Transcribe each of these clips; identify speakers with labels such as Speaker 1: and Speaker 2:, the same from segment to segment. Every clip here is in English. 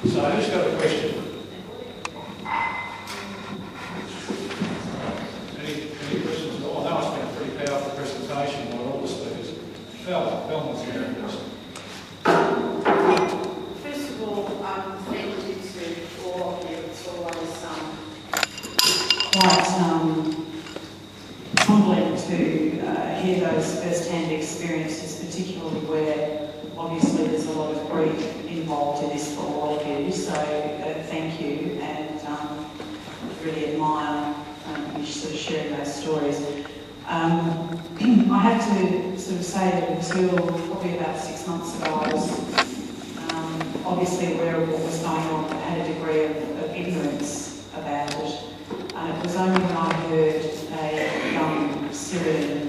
Speaker 1: So who's got a question? Any questions at all? I know it's been a pretty powerful presentation by all the speakers. Belmon's here first.
Speaker 2: First of all, thank you to all of you. It's always quite humbling to hear those first-hand experiences, particularly where obviously there's a lot of grief involved in this for all of you. So thank you, and really admire you sort of sharing those stories. I have to sort of say that until probably about 6 months ago, I was obviously aware of what was going on, but had a degree of ignorance about it. And it was only when I heard a young Syrian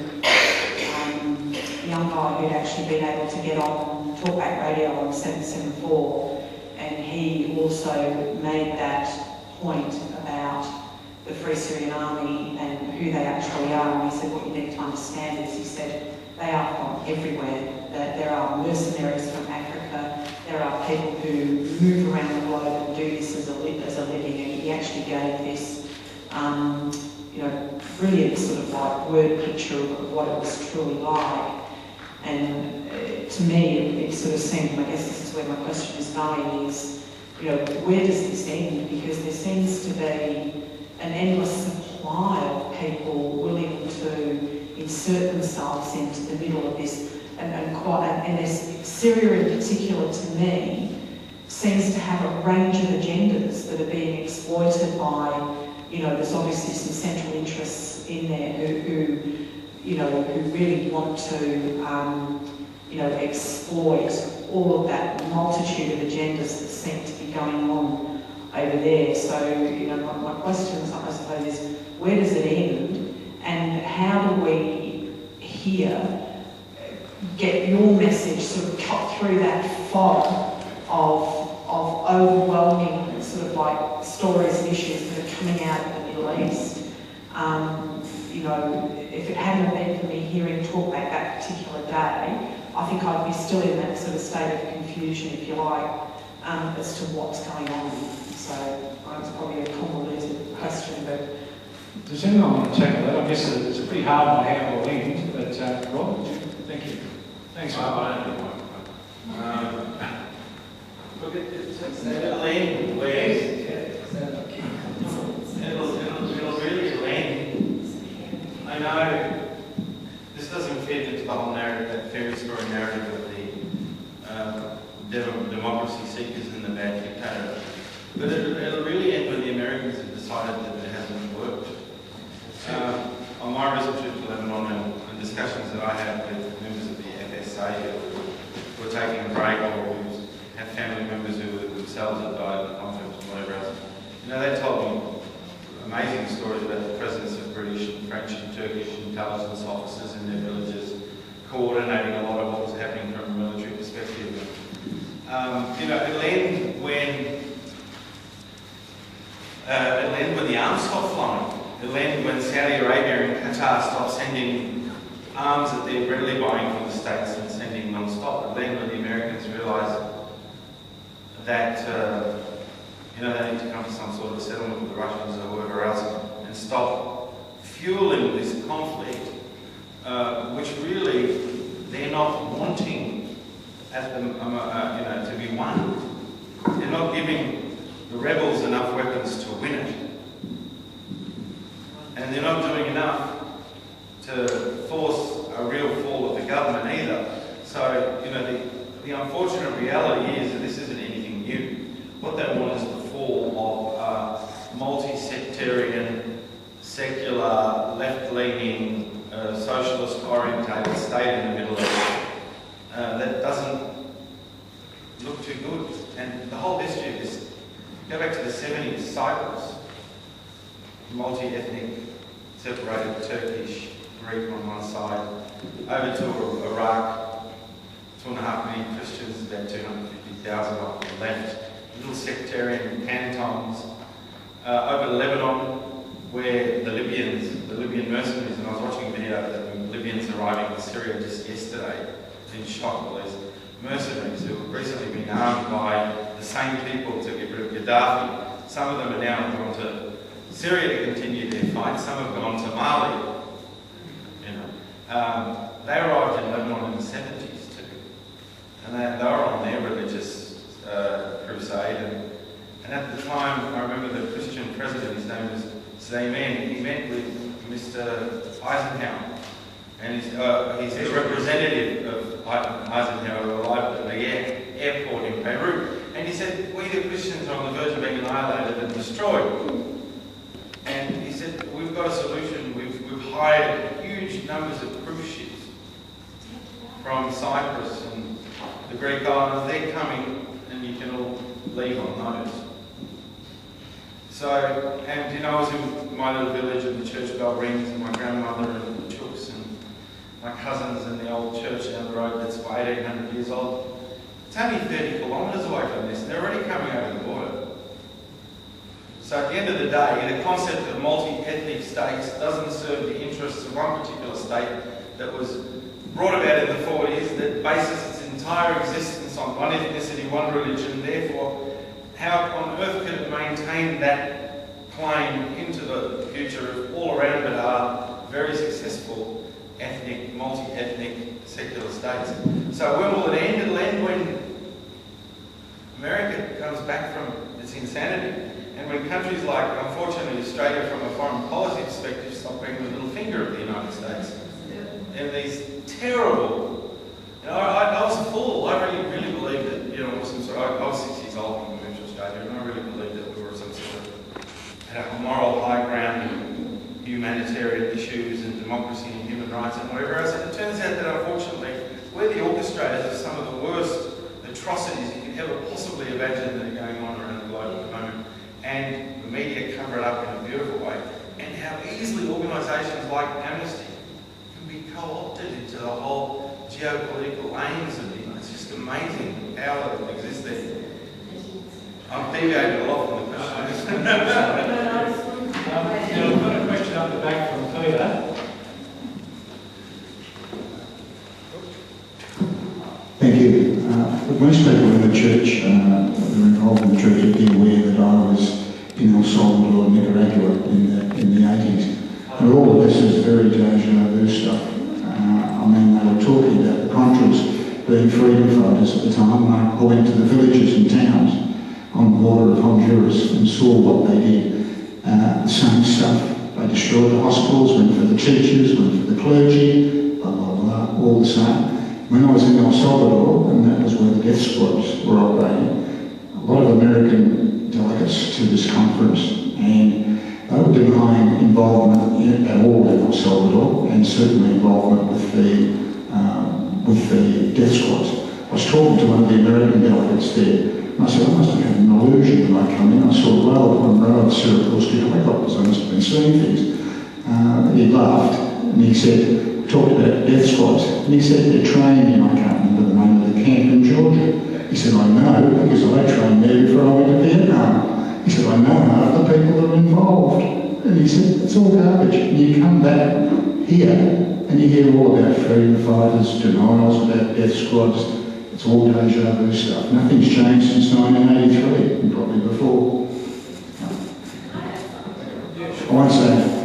Speaker 2: young guy who'd actually been able to get on talkback radio on 774, and he also made that point about the Free Syrian Army and who they actually are. And he said, what you need to understand is, he said, they are from everywhere. That there are mercenaries from Africa, there are people who move around the globe and do this as a living, and he actually gave this brilliant sort of like word picture of what it was truly like. And to me, it sort of seemed, I guess this is where my question is going, is, where does this end? Because there seems to be an endless supply of people willing to insert themselves into the middle of this, and this Syria in particular, to me, seems to have a range of agendas that are being exploited by, there's obviously some central interests in there who really want to, exploit all of that multitude of agendas that seem to be going on over there. So, my question, I suppose, is where does it end, and how do we here get your message sort of cut through that fog of overwhelming sort of like stories and issues that are coming out of the Middle East? If it hadn't been for me hearing talkback that particular day, I think I'd be still in that sort of state of confusion, if you like, as to what's going on. So it's probably a convoluted question, but...
Speaker 1: Does anyone want to tackle that? I guess it's a pretty hard one, how we'll end, but Rob, would you? Thank you. Thanks, Rob.
Speaker 3: Look, it'll end where it'll really end. I know this doesn't fit into the whole narrative, that fairy story narrative of the democracy seekers and the bad dictator, but it'll really end when the Americans have decided that it hasn't worked. On my research to Lebanon and discussions that I had with members of the FSA who were taking a break, or who have family members who themselves have died in conflict and whatever else, they told me amazing stories about the presence of British and French and Turkish intelligence officers in their villages, coordinating a lot of what was happening from a military perspective. It'll end when the arms stop flowing. It'll end when Saudi Arabia and Qatar stop sending arms that they're readily buying from the States and sending non-stop. It'll end when the Americans realise that they need to come to some sort of settlement with the Russians or whoever else and stop fueling this conflict, which really they're not wanting to be won. They're not giving the rebels enough weapons to win it, and they're not doing enough to force a real fall of the government either. So the unfortunate reality is that this isn't anything new. What they want is the fall of multi-sectarian, secular, left-leaning, socialist-orientated state in the Middle East that doesn't look too good. And the whole history of this, go back to the 70s, Cyprus, multi-ethnic, separated Turkish, Greek on one side, over to Iraq, 2.5 million Christians, about 250,000 of them left. Little sectarian cantons, over to Lebanon, where the Libyan mercenaries, and I was watching a video of the Libyans arriving in Syria just yesterday, in shock, all these mercenaries who have recently been armed by the same people to get rid of Gaddafi. Some of them are now gone to Syria to continue their fight. Some have gone to Mali. You know, they arrived in Lebanon in the 70s too, and they were on their religious crusade. And at the time, I remember the Christian president, his name was Zayman. He met with Mr. Eisenhower, and he's the representative of Eisenhower who arrived at the airport in Beirut. And he said, we the Christians are on the verge of being annihilated and destroyed. And he said, we've got a solution. We've hired huge numbers of cruise ships from Cyprus and the Greek islands. They're coming, and you can all leave on those. So, and you know, I was in my little village and the church bell rings, and my grandmother and the chooks and my cousins in the old church down the road that's 1800 years old. It's only 30 kilometres away from this, and they're already coming over the border. So at the end of the day, the concept of multi-ethnic states doesn't serve the interests of one particular state that was brought about in the 40s, that bases its entire existence on one ethnicity, one religion. Therefore, how on earth can it maintain that claim into the future if all around it are very successful ethnic, multi-ethnic secular states? So when will it end? It'll end when America comes back from its insanity. And when countries like, unfortunately, Australia, from a foreign policy perspective, stop being the little finger of the United States. And these terrible, you know, I was a fool. I really believed that, you know, I was 6 years old when we moved to Australia, and I really believed that we were some sort of, had a moral high ground in humanitarian issues and democracy and human rights and whatever else. And it turns out that, unfortunately, we're the orchestrators of some of the worst atrocities you can ever possibly imagine that are going on around the globe at the moment. And the media cover it up in a beautiful way. And how easily organisations like Amnesty can be co-opted into the whole geopolitical aims of it. It's just amazing the power that exists there. I'm deviating a lot from the question.
Speaker 1: We've got a question up the back from Peter.
Speaker 4: Thank you. Most people in the church, that are involved in the church, would be aware that I was in El Salvador, Nicaragua in the 80s. And all of this is very deja vu stuff. I mean, they were talking about the Contras being freedom fighters at the time. I went to the villages and towns on the border of Honduras and saw what they did. The same stuff. They destroyed the hospitals, went for the teachers, went for the clergy, blah, blah, blah, all the same. When I was in El Salvador, and that was where the death squads were operating, a lot of American delegates to this conference, and they were denying involvement at all in El Salvador, and certainly involvement with the death squads. I was talking to one of the American delegates there, and I said, I must have had an illusion when I come in. I saw row upon row of Syracuse helicopters. I must have been seeing things. He laughed, and he said, talked about death squads, and he said they're trained in, I can't remember the name of the camp in Georgia. He said, I know, because I trained there before I went to Vietnam. He said, I know half the people that are involved. And he said, it's all garbage. And you come back here, and you hear all about freedom fighters, denials about death squads. It's all deja vu stuff. Nothing's changed since 1983, and probably before. I won't say that.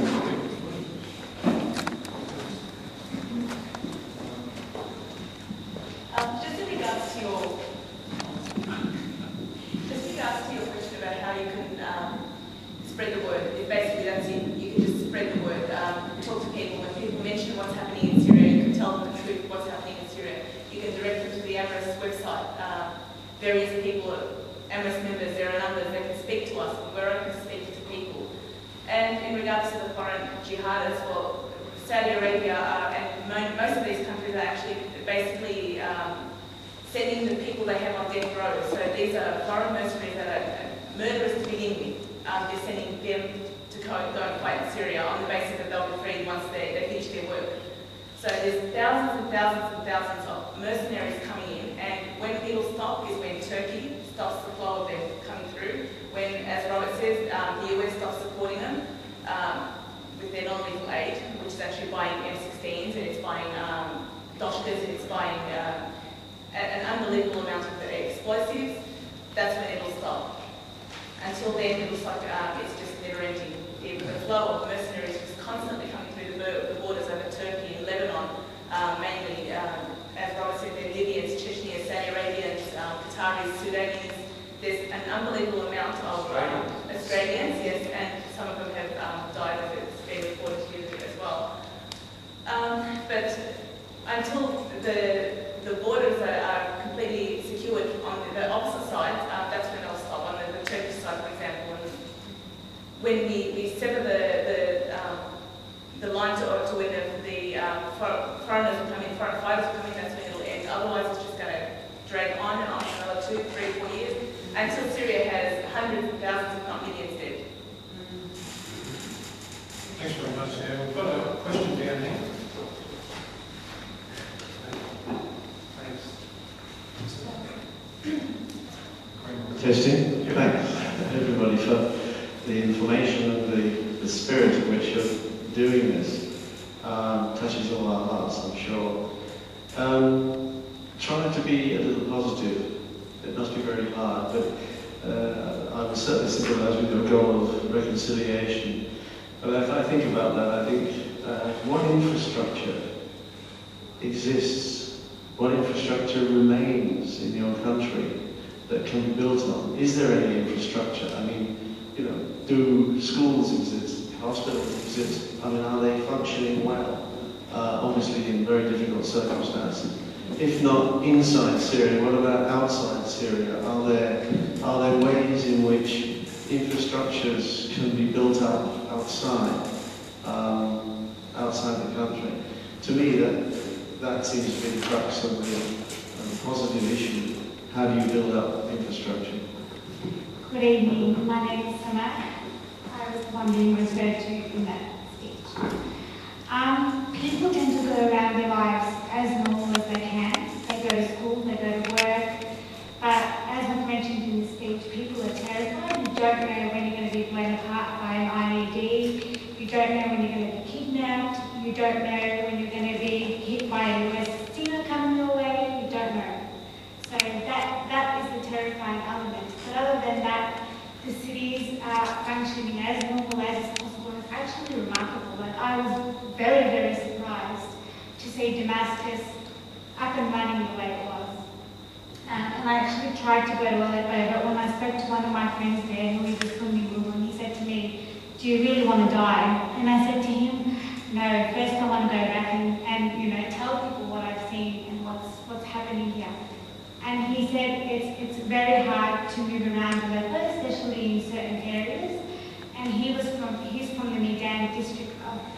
Speaker 2: Various people, Amherst members, there are numbers that can speak to us. We're open to speak to people. And in regards to the foreign jihadists, well, Saudi Arabia and most of these countries are actually basically sending the people they have on death row. So these are foreign mercenaries that are murderers to begin with. They're sending them to go and fight in Syria on the basis that they'll be freed once they finish their work. So there's thousands and thousands and thousands of mercenaries coming in, and when people stop is when Turkey stops the flow of them coming through. When, as Robert says, the US stops supporting them with their non-lethal aid, which is actually buying M16s, and it's buying Doshkas, and it's buying an unbelievable amount of explosives. That's when it
Speaker 5: until then, it looks like it's just never-ending. The flow of mercenaries was constantly coming through the borders over Turkey and Lebanon, mainly, as Robert said, they're Libyans, Chechens, Saudi Arabians, Qataris, Sudanese. There's an unbelievable amount of Australians, yes, and some of them have died, as it's been reported here as well. But until the borders are completely secured on the opposite side, that's when they'll stop, on the Turkish side, for example. And when we sever the line to when the foreigners will come in, foreign fighters will come in, that's when it'll end. Otherwise, it's just going to drag on and on for another 2, 3, 4 years, until Syria has hundreds of thousands, if not millions, dead.
Speaker 1: Thanks very much, Sam. We've got a question down here.
Speaker 6: Testing. Thanks everybody for the information and the spirit in which you're doing this. Touches all our hearts, I'm sure. Trying to be a little positive. It must be very hard, but I would certainly sympathise with your goal of reconciliation. But if I think about that, I think what infrastructure exists, what infrastructure remains in your country that can be built on? Is there any infrastructure? I mean, do schools exist? Hospitals exist? I mean, are they functioning well? Obviously in very difficult circumstances. If not inside Syria, what about outside Syria? Are there ways in which infrastructures can be built up outside the country? To me, that seems to be the crux of the positive issue. How do you build up infrastructure?
Speaker 7: Good evening, my name is Samar. I was the one being referred to in that speech. People tend to go around their lives as normal as they can. They go to school, they go to work, but as I've mentioned in the speech, people are terrified. You don't know when you're going to be blown apart by an IED. You don't know when you're going to be kidnapped. You don't know when you're going to be hit by a US steamer coming your way. You don't know. So that is the terrifying element. But other than that, the cities are functioning as normal as possible. It's actually remarkable. And I was very, very surprised to see Damascus up and running the way it was. And I actually tried to go to Aleppo, but when I spoke to one of my friends there who is a Sunni Muslim, he said to me, "Do you really want to die?" And I said to him, "No, first I want to go back and tell people what I've seen and what's happening here." And he said it's very hard to move around Aleppo, especially in certain areas. And he's from the Medan district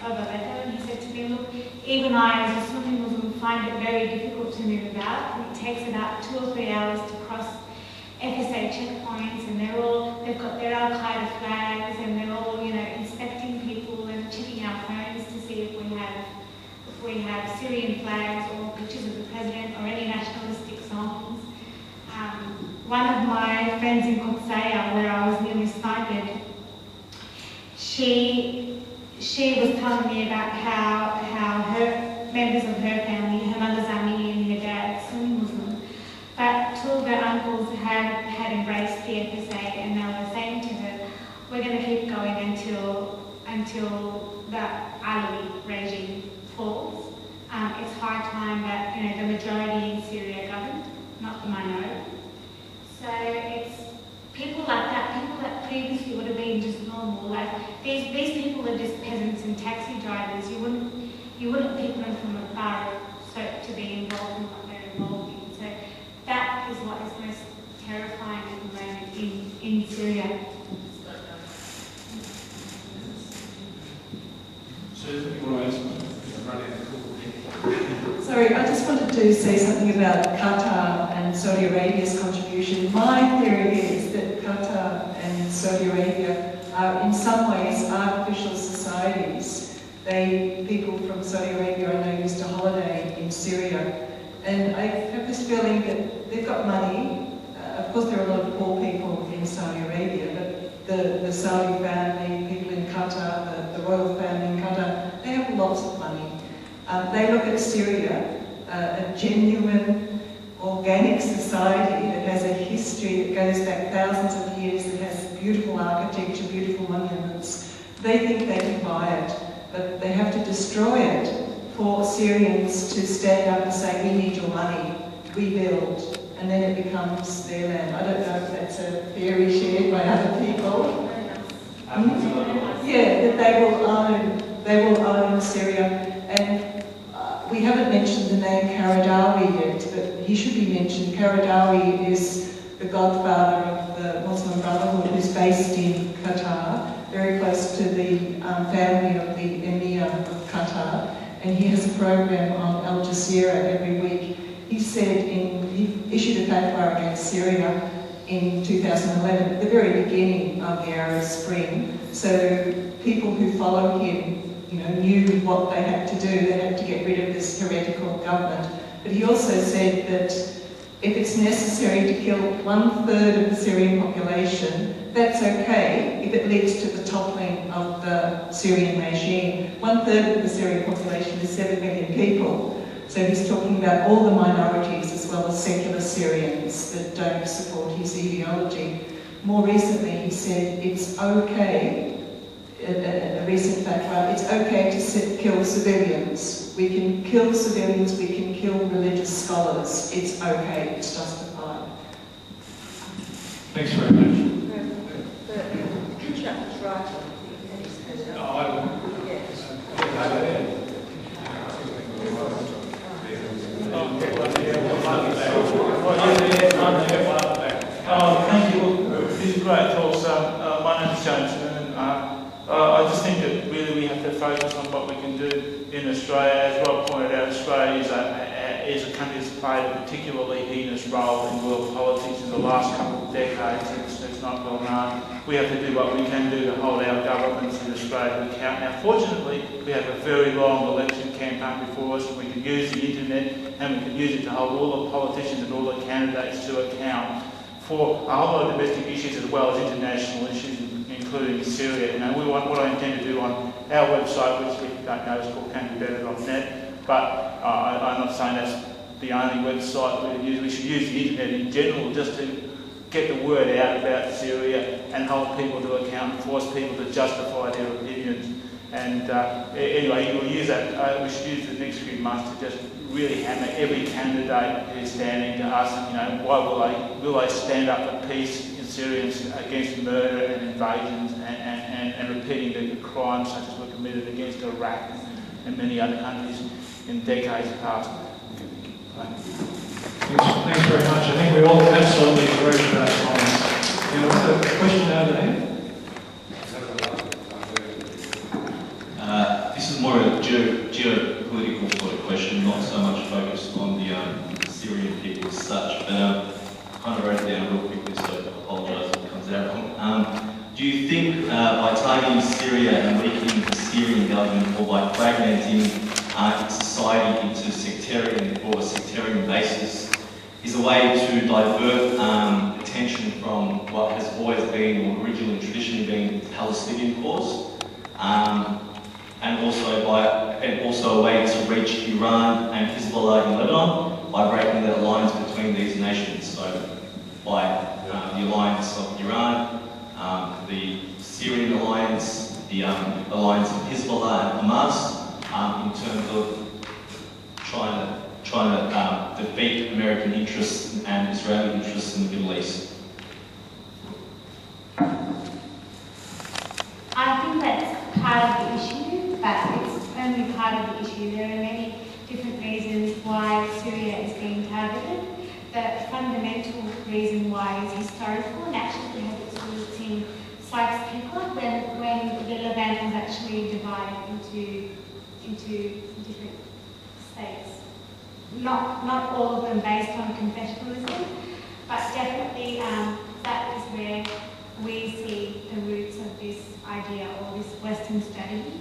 Speaker 7: of Aleppo, and he said to me, "Look, even I as a Sunni Muslim find it very difficult to move about, and it takes about 2 or 3 hours to cross FSA checkpoints, and they've got their Al-Qaeda flags, and they're all inspecting people and checking our phones to see if we have Syrian flags or pictures of the president or any nationalistic songs." One of my friends in Kotsaya, where I was nearly sniped, she was telling me about how her members of her family, her mother's Armenian, her dad's Sunni Muslim, but 2 of her uncles had embraced the FSA, and they were saying to her, "We're going to keep going until the Alawi regime falls. It's high time that the majority in Syria govern, not the minority." So it's people like that, people that previously would have been just normal. Like these people are just peasants and taxi drivers. You wouldn't pick them from afar to be involved in what they're involved in. So that is what is most terrifying at the moment in Syria.
Speaker 1: Susan, you want to answer?
Speaker 8: Sorry, I just wanted to say something about Qatar and Saudi Arabia's contribution. My theory is that Qatar and Saudi Arabia are in some ways artificial societies. People from Saudi Arabia I know used to holiday in Syria, and I have this feeling that they've got money. Of course there are a lot of poor people in Saudi Arabia, but the Saudi family, people in Qatar, the royal family in Qatar, they have lots of money. They look at Syria, a genuine, organic society that has a history that goes back thousands of years, that has beautiful architecture, beautiful monuments. They think they can buy it, but they have to destroy it for Syrians to stand up and say, we need your money, rebuild, and then it becomes their land. I don't know if that's a theory shared by other people. Yeah, that they will own Syria. And we haven't mentioned the name Qaradawi yet, but he should be mentioned. Qaradawi is the godfather of the Muslim Brotherhood, who's based in Qatar, very close to the family of the Emir of Qatar, and he has a program on Al Jazeera every week. He said he issued a fatwa against Syria in 2011, at the very beginning of the Arab Spring. So people who followed him, knew what they had to do. They had to get rid of this heretical government. But he also said that if it's necessary to kill 1/3 of the Syrian population, that's okay if it leads to the toppling of the Syrian regime. 1/3 of the Syrian population is 7 million people. So he's talking about all the minorities as well as secular Syrians that don't support his ideology. More recently, he said it's okay, a recent fatwa, it's okay to kill civilians. We can kill civilians, we can kill religious scholars. It's okay, it's justified.
Speaker 1: Thanks very much.
Speaker 9: The picture is right on
Speaker 10: Thank you. These are great talks. My name's James, and I just think that really we have to focus on what we can do in Australia. As Rob pointed out, Australia is a country that's played a particularly heinous role in world politics in the last couple of decades. It's not well known. We have to do what we can do to hold our governments in Australia to account. Now, fortunately, we have a very long election campaign before us, and we can use the internet and we can use it to hold all the politicians and all the candidates to account for a whole lot of domestic issues as well as international issues, including Syria. What I intend to do on our website, which if you don't know is called canbebetter.net, but I'm not saying that's the only website we use. We should use the internet in general just to get the word out about Syria and hold people to account and force people to justify their opinions. And anyway, we'll use that. We should use the next few months to just really hammer every candidate who's standing to ask them, why will they stand up for peace in Syria against murder and invasions and repeating the crimes such as were committed against Iraq and many other countries in decades past.
Speaker 1: Thanks very much. I think we all absolutely agree with those comments. What's the question over there?
Speaker 11: This is more a geopolitical sort of question, not so much focused on the Syrian people as such, but I kind of wrote it down real quickly, so I apologise if it comes out wrong. Do you think by targeting Syria and weakening the Syrian government, or by fragmenting society into sectarian basis, is a way to divert attention from what has always been, or originally traditionally been, the Palestinian cause? And also a way to reach Iran and Hezbollah in Lebanon by breaking the alliance between these nations. So by the alliance of Iran, the Syrian alliance, the alliance of Hezbollah and Hamas, in terms of trying to defeat American interests and Israeli interests in the Middle East.
Speaker 7: I think that's part of the issue, but it's only part of the issue. There are many different reasons why Syria is being targeted. The fundamental reason why is historical and actually has its roots in Sykes-Picot when the Levant was actually divided into different states. Not all of them based on confessionalism, but definitely that is where we see the roots of this idea or this Western strategy.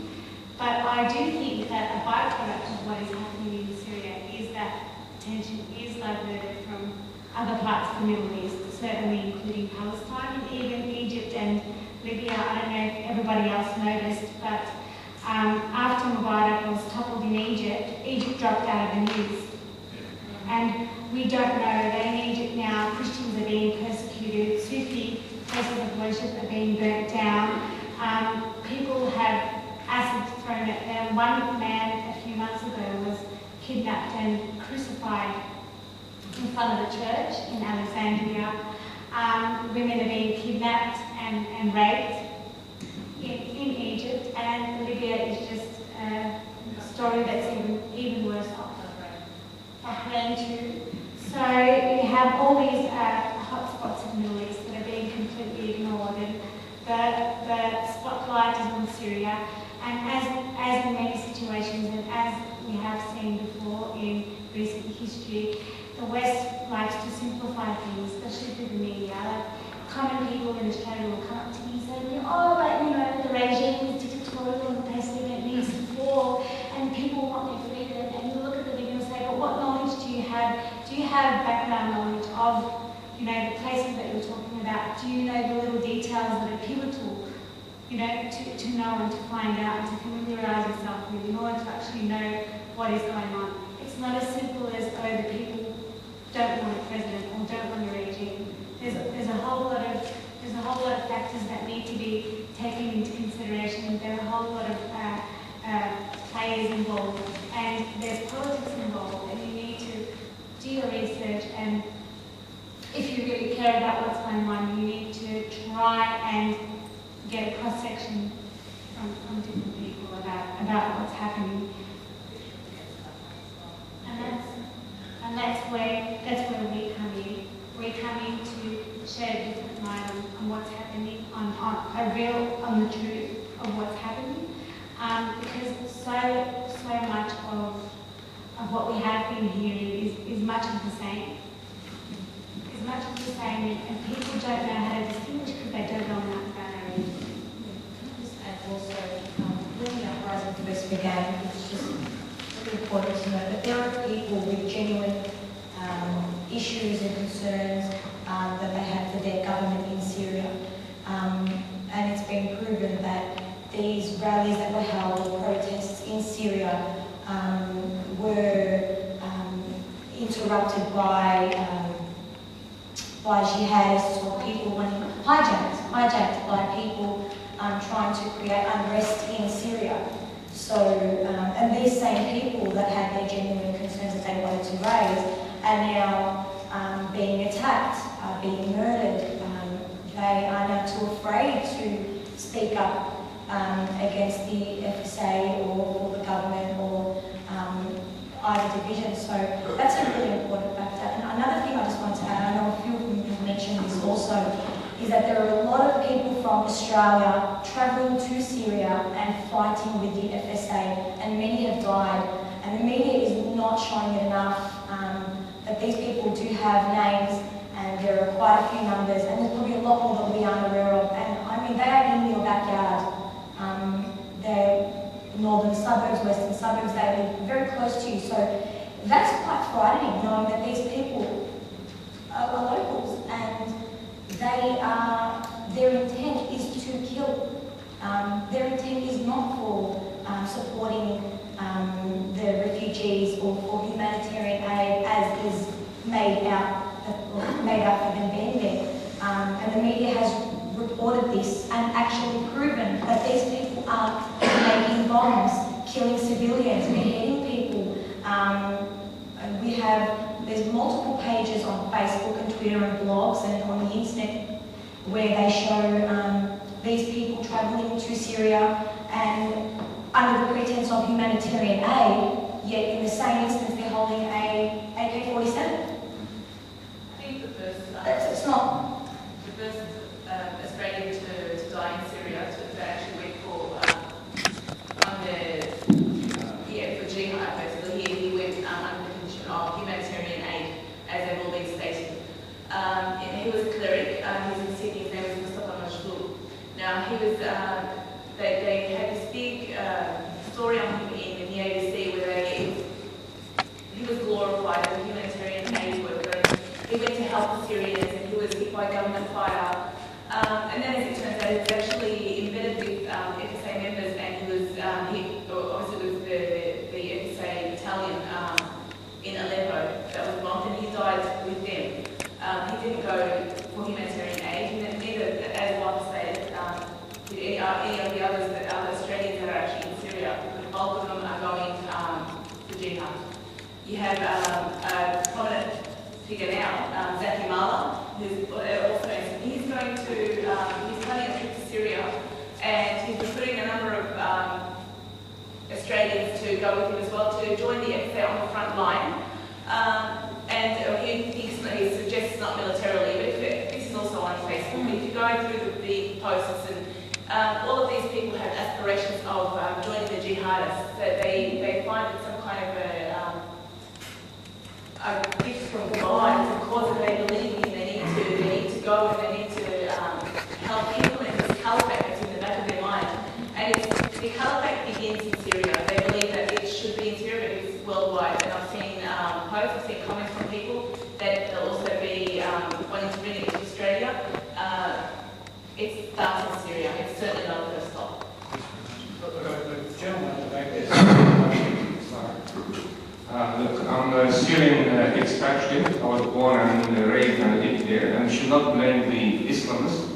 Speaker 7: But I do think that a byproduct of what is happening in Syria is that attention is diverted from other parts of the Middle East, certainly including Palestine and even Egypt and Libya. I don't know if everybody else noticed, but after Mubarak was toppled in Egypt, Egypt dropped out of the news. And we don't know that in Egypt now Christians are being persecuted, Sufi places of worship worship are being burnt down. People have acid thrown at them. One man a few months ago was kidnapped and crucified in front of the church in Alexandria. Women are being kidnapped and raped in Egypt, and Libya is just a story that's even worse off. Bahrain too. So you have all these hotspots in the Middle East that are being completely ignored, and the spotlight is on Syria. And as in many situations, and as we have seen before in recent history, the West likes to simplify things, especially through the media. Like, common people in Australia will come up to me and say, oh, but you know, the regime is dictatorial and basically it needs to fall, and people want their freedom. And you look at the video and say, but what knowledge do you have? Do you have background knowledge of, you know, the places that you're talking about? Do you know the little details that are pivotal, you know, to know and to find out and to familiarise yourself with in order to actually know what is going on? It's not as simple as, oh, the people don't want a president or don't want a regime. There's a whole lot of factors that need to be taken into consideration. There are a whole lot of players involved, and there's politics involved, and you need to do your research. And if you really care about what's going on, you need to try and get a cross section from different people about what's happening. And that's where we come in. We come in to shed a different light on what's happening, on the truth of what's happening, because so much of what we have been hearing is much of the same. Is much of the same, and people don't know how to distinguish because they don't know enough about our religion.
Speaker 12: And also, when the uprising first began, it's just really important to know that there are people with genuine issues and concerns that they have for their government in Syria. And it's been proven that these rallies that were held, or protests in Syria, were interrupted by jihadists or people hijacked by people trying to create unrest in Syria. So, and these same people that had their genuine concerns that they wanted to raise are now being attacked, being murdered. They are now too afraid to speak up against the FSA or the government or either division. So that's a really important factor. And another thing I just want to add, I know a few of you have mentioned this also, is that there are a lot of people from Australia travelling to Syria and fighting with the FSA, and many have died. And the media is not showing it enough that these people do have names, and there are quite a few numbers, and there's probably a lot more that we aren't aware of. And I mean, they are in your backyard. They're northern suburbs, western suburbs, they live very close to you. So that's quite frightening, knowing that these people are locals, and their intent is to kill. Their intent is not for supporting the refugees or for humanitarian aid, as is made out for them being there. And the media has reported this and actually proven that these people are making bombs, killing civilians, beheading people. And there's multiple pages on Facebook and Twitter and blogs and on the internet where they show these people travelling to Syria and under the pretense of humanitarian aid, yet in the same instance they're holding a AK-47.
Speaker 5: I think the first Australian to die in Syria to actually went for for jihad basically. He went under the condition of humanitarian aid, as they've all been stated. And he was a cleric. He was in Sydney. His name was Mustafa Majloul. Now he was. They had this big story on him in the ABC where he was glorified as a humanitarian aid worker. He went to help the Syrians, and he was hit by government fire. And then as it bulk of them are going for jihad. You have a prominent figure now, Zaki Mala, who's also, he's going to, he's planning a trip to Syria, and he's recruiting a number of Australians to go with him as well to join the FSA on the front line. And he suggests not militarily, but this is also on Facebook. If you go through the posts, and all of these people have aspirations of joining the jihadists, that they find it some kind of a gift from God, it's a cause that they believe in. They need to go and they need to help implement this caliphate that's in the back of their mind. And the caliphate begins in Syria. They believe that it should be in Syria, but it's worldwide. And I've seen posts, I've seen comments from people that they'll also be wanting to bring it to Australia. It starts in Syria. It's certainly not the first stop.
Speaker 1: The gentleman at the back there.
Speaker 13: Look, I'm a Syrian expatriate. I was born and raised and lived there, and should not blame the Islamists.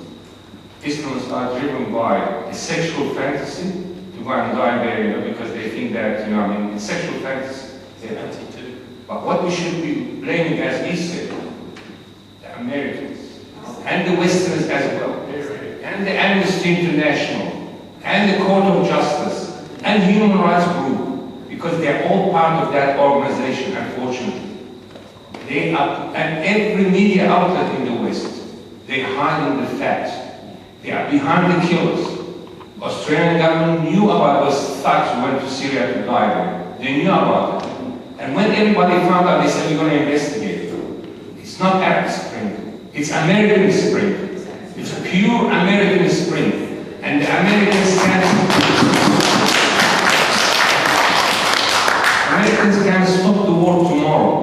Speaker 13: Islamists are driven by a sexual fantasy to go and die there, because they think that, it's sexual fantasy. They're empty too. But what we should be blaming, as he said, the Americans and the Westerners as well, and the Amnesty International, and the Court of Justice, and Human Rights Group, because they're all part of that organization, unfortunately. They are, and every media outlet in the West, they're hiding the facts. They are behind the killers. The Australian government knew about those thugs who went to Syria to die there. They knew about it. And when everybody found out, they said, we're going to investigate. It's not Arab Spring. It's American Spring. It's a pure American Spring. And the Americans can stop the war tomorrow.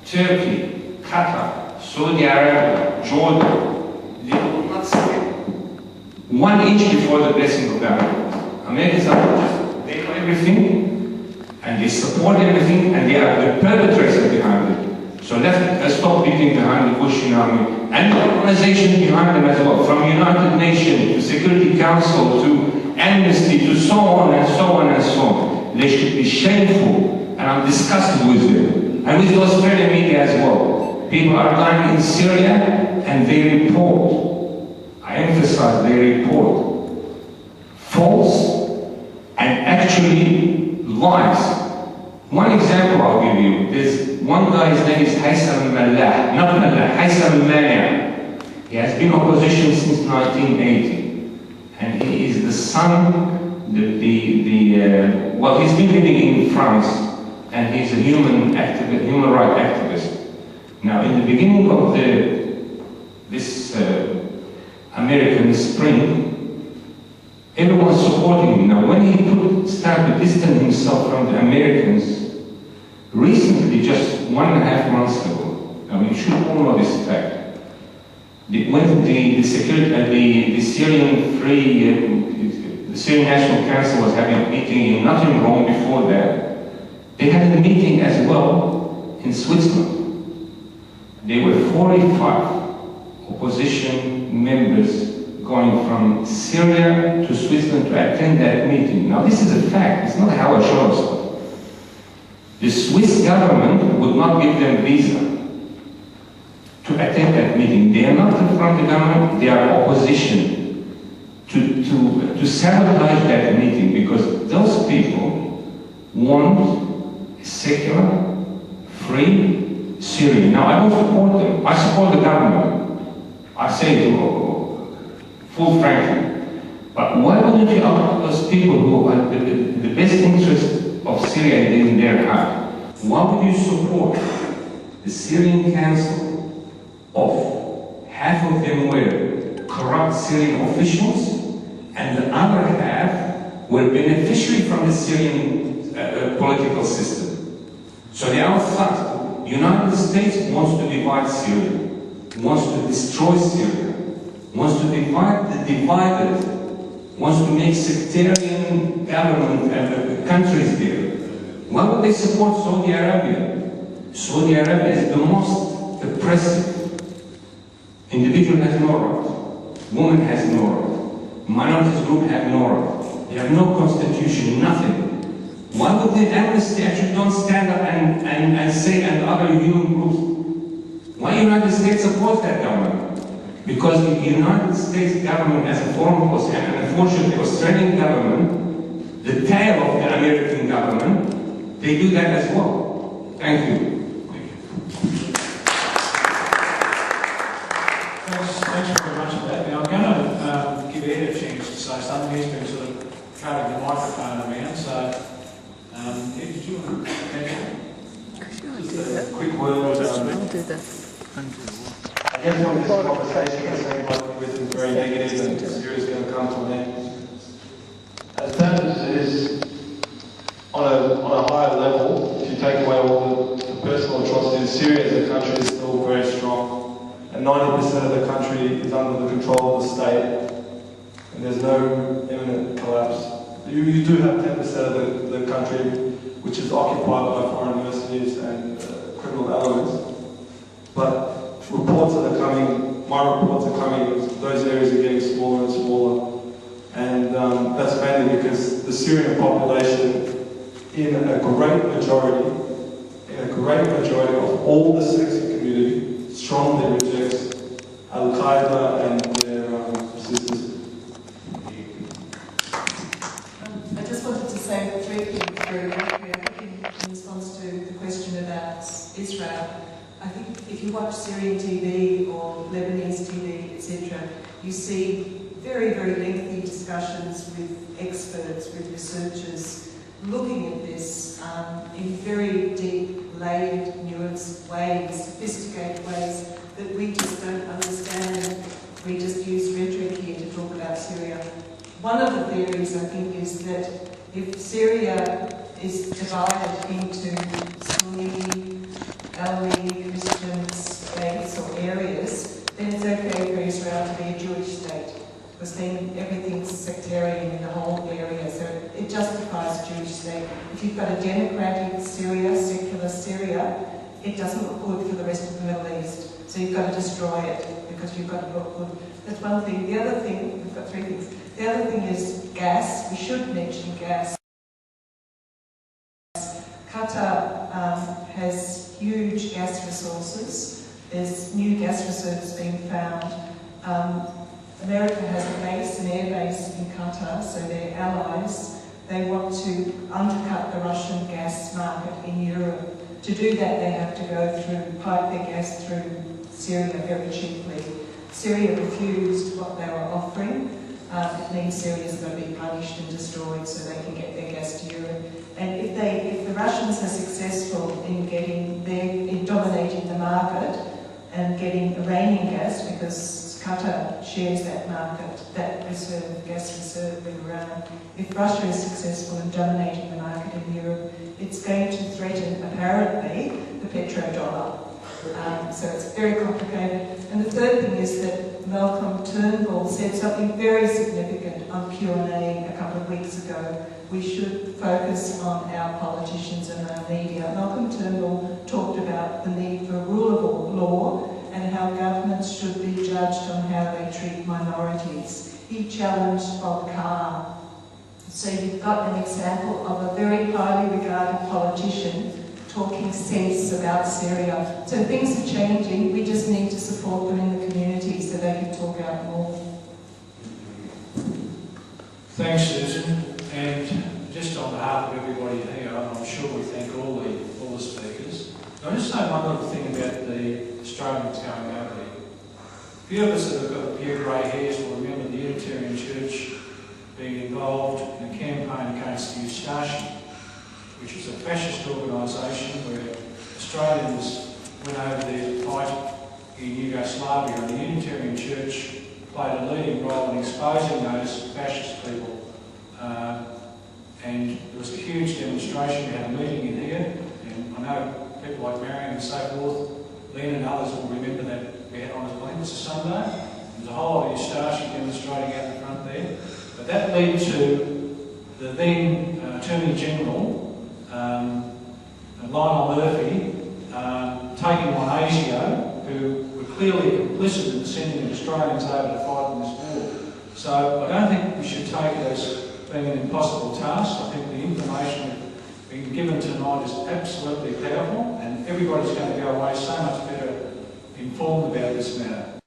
Speaker 13: Turkey, Qatar, Saudi Arabia, Jordan, they will not stop 1 inch before the blessing of the Americans. Americans are just, they know everything, and they support everything, and they are the perpetrators behind it. So let's stop beating behind the bush, and the organizations behind them as well, from United Nations to Security Council to Amnesty to so on and so on and so on. They should be shameful, and I'm disgusted with them, and with the Australian media as well. People are dying in Syria, and they report. I emphasize, they report false and actually lies. One example I'll give you. There's one guy, his name is Haitham Mallah, not Mallah, Haitham Mania. He has been opposition since 1980, and he is the son, well, he's been living in France, and he's a human rights activist. Now, in the beginning of this American Spring, everyone's supporting him. Now, when he started to distance himself from the Americans, recently, just 1.5 months ago, you should all know this fact, when the Syrian the Syrian National Council was having a meeting not in Rome before that, they had a meeting as well in Switzerland. There were 45 opposition members going from Syria to Switzerland to attend that meeting. Now this is a fact, it's not how I show stuff. The Swiss government would not give them visa to attend that meeting. They are not in front of the government, they are opposition to sabotage that meeting, because those people want a secular, free Syria. Now I don't support them, I support the government. I say it full frankly. But why wouldn't you allow those people who are the best interest of Syria in their heart? Why would you support the Syrian Council of half of them were corrupt Syrian officials, and the other half were beneficiary from the Syrian political system? So they all thought the United States wants to divide Syria, wants to destroy Syria, wants to divide the divided, wants to make sectarian government and countries there. Why would they support Saudi Arabia? Saudi Arabia is the most oppressive. Individual has no right, woman has no right, minorities group have no right. They have no constitution, nothing. Why would the Amnesty actually don't stand up and say, and other human groups, why United States supports that government? Because the United States government as a foreign policy, and unfortunately the Australian government, the tail of the American government, they do that as well. Thank you.
Speaker 1: Thanks very much for that. Now I'm going to give Ed a chance to say something. He's been sort of carrying the microphone around, so Ed, did you want to mention?
Speaker 14: Just a quick word. I guess on this conversation, it seems like everything's very negative and Syria is going to come to an end. As bad as it is, on a higher level, if you take away all the personal atrocities, Syria as a country is still very strong. And 90% of the country is under the control of the state, and there's no imminent collapse. You do have 10% of the country which is occupied by foreign mercenaries and criminal elements. But reports that are coming, my reports are coming, those areas are getting smaller and smaller. And that's mainly because the Syrian population, in a great majority of all the sects and community, strongly rejects Al-Qaeda and their sisters.
Speaker 8: I just wanted to say 3 things very quickly. I think in response to the question about Israel, I think if you watch Syrian TV or Lebanese TV, etc., you see very, very lengthy discussions with experts, with researchers, looking at this in very deep, layered, nuanced ways, sophisticated ways that we just don't understand. We just use rhetoric here to talk about Syria. One of the theories, I think, is that if Syria is divided into Sunni, Alawi, Christian states or areas, then it's okay for Israel to be a Jewish state, because then everything's sectarian in the whole area, so it justifies a Jewish state. If you've got a democratic Syria, secular Syria, it doesn't look good for the rest of the Middle East. So you've got to destroy it, because you've got to look good. That's one thing. The other thing, we've got 3 things. The other thing is gas. We should mention gas. Qatar has huge gas resources. There's new gas reserves being found. America has a base, an air base in Qatar, so they're allies. They want to undercut the Russian gas market in Europe. To do that, they have to pipe their gas through Syria very cheaply. Syria refused what they were offering. It means Syria's going to be punished and destroyed so they can get their gas to Europe. And if the Russians are successful in dominating the market and getting Iranian gas, because Qatar shares that market, that gas reserve with Iran. If Russia is successful in dominating the market in Europe, it's going to threaten, apparently, the petrodollar. So it's very complicated. And the third thing is that Malcolm Turnbull said something very significant on Q&A a couple of weeks ago. We should focus on our politicians and our media. Malcolm Turnbull talked about the need for rule of law and how governments should be judged on how they treat minorities. He challenged Bob Carr. So you've got an example of a very highly regarded politician talking sense about Syria. So things are changing. We just need to support them in the community so they can talk out more.
Speaker 1: Thanks, Susan. And just on behalf of everybody here, I'm sure we thank all the speakers. I'll just say one little thing about the Australians going over there. A few of us that have got a few grey hairs will remember the Unitarian Church being involved in a campaign against the Ustashi, which is a fascist organisation where Australians went over there to fight in Yugoslavia, and the Unitarian Church played a leading role in exposing those fascist people. And there was a huge demonstration. We had a meeting in here, and I know people like Marion and so forth, Lynn and others will remember that we had on, I think it was a Sunday. There was a whole lot of Ustashi demonstrating out the front there. But that led to the then Attorney General, Lionel Murphy, taking on ASIO, who were clearly complicit in sending Australians over to fight in this war. So I don't think we should take it as being an impossible task. I think the information we've find is absolutely powerful, and everybody's going to go away so much better informed about this matter.